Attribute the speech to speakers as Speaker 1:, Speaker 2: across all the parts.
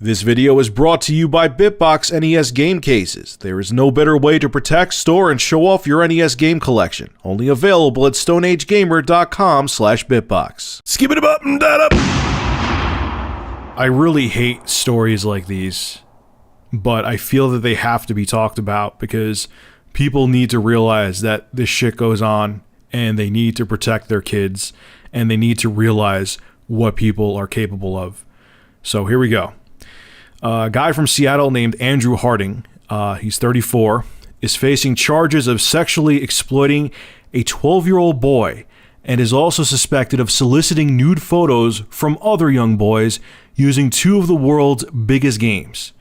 Speaker 1: This video is brought to you by Bitbox NES game cases. There is no better way to protect, store, and show off your NES game collection. Only available at stoneagegamer.com/bitbox. Skip it up and that up. I really hate stories like these, but I feel that they have to be talked about because people need to realize that this shit goes on and they need to protect their kids and they need to realize what people are capable of. So here we go. A guy from Seattle named Andrew Harding, he's 34, is facing charges of sexually exploiting a 12-year-old boy and is also suspected of soliciting nude photos from other young boys using two of the world's biggest games.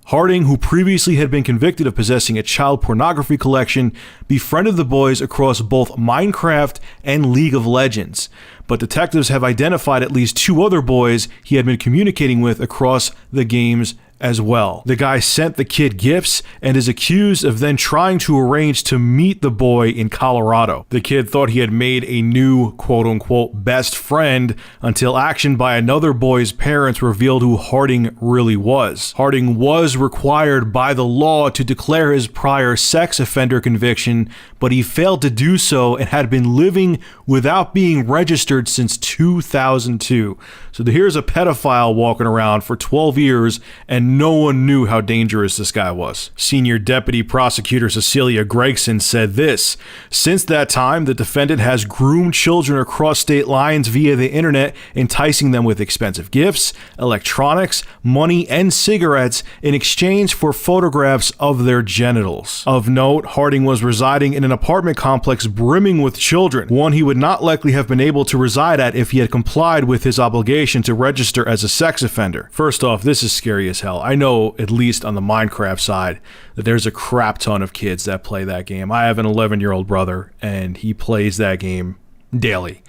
Speaker 1: Harding, who previously had been convicted of possessing a child pornography collection, befriended the boys across both Minecraft and League of Legends. But detectives have identified at least two other boys he had been communicating with across the games as well. The guy sent the kid gifts and is accused of then trying to arrange to meet the boy in Colorado. The kid thought he had made a new quote-unquote best friend until action by another boy's parents revealed who Harding really was. Harding was required by the law to declare his prior sex offender conviction, but he failed to do so and had been living without being registered since 2002. So here's a pedophile walking around for 12 years and no one knew how dangerous this guy was. Senior Deputy Prosecutor Cecilia Gregson said this: "Since that time, the defendant has groomed children across state lines via the internet, enticing them with expensive gifts, electronics, money, and cigarettes in exchange for photographs of their genitals." Of note, Harding was residing in an apartment complex brimming with children, one he would not likely have been able to reside at if he had complied with his obligation to register as a sex offender. First off, this is scary as hell. I know, at least on the Minecraft side, that there's a crap ton of kids that play that game. I have an 11-year-old brother, and he plays that game daily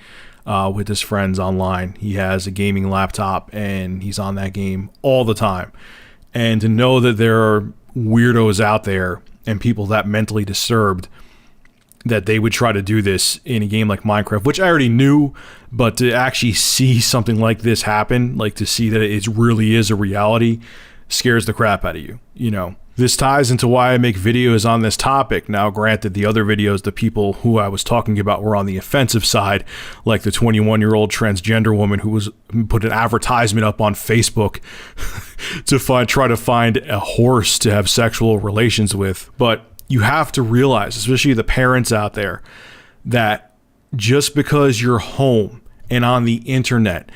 Speaker 1: with his friends online. He has a gaming laptop, and he's on that game all the time. And to know that there are weirdos out there and people that mentally disturbed that they would try to do this in a game like Minecraft, which I already knew, but to actually see something like this happen, like to see that it really is a reality, scares the crap out of you, you know. This ties into why I make videos on this topic. Now, granted, the other videos, the people who I was talking about were on the offensive side, like the 21-year-old transgender woman who put an advertisement up on Facebook to try to find a horse to have sexual relations with. But you have to realize, especially the parents out there, that just because you're home and on the internet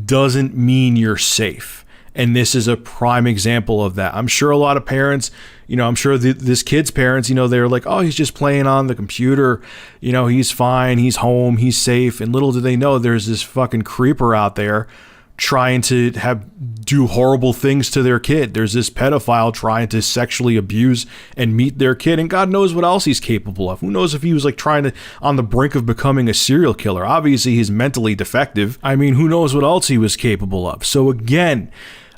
Speaker 1: doesn't mean you're safe. And this is a prime example of that. I'm sure a lot of parents, you know, I'm sure this kid's parents, you know, they're like, oh, he's just playing on the computer. You know, he's fine. He's home. He's safe. And little do they know there's this fucking creeper out there trying to do horrible things to their kid. There's this pedophile trying to sexually abuse and meet their kid, and God knows what else he's capable of. Who knows if he was like on the brink of becoming a serial killer. Obviously, he's mentally defective. I mean, who knows what else he was capable of. So again,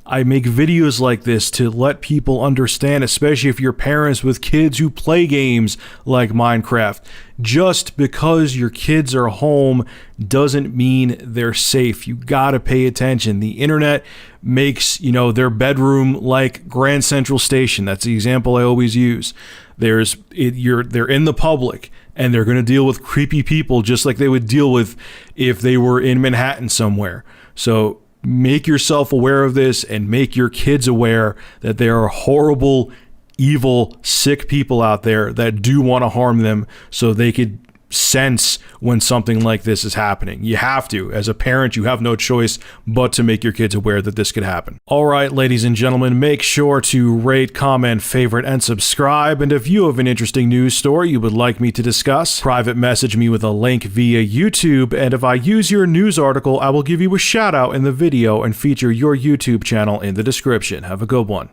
Speaker 1: I make videos like this to let people understand, especially if you're parents with kids who play games like Minecraft. Just because your kids are home doesn't mean they're safe. You gotta pay attention. The internet makes, you know, their bedroom like Grand Central Station. That's the example I always use. They're in the public, and they're gonna deal with creepy people just like they would deal with if they were in Manhattan somewhere. So make yourself aware of this and make your kids aware that there are horrible, evil, sick people out there that do want to harm them, so they could sense when something like this is happening. You have to. As a parent, you have no choice but to make your kids aware that this could happen. All right, ladies and gentlemen, make sure to rate, comment, favorite, and subscribe. And if you have an interesting news story you would like me to discuss, private message me with a link via YouTube. And if I use your news article, I will give you a shout out in the video and feature your YouTube channel in the description. Have a good one.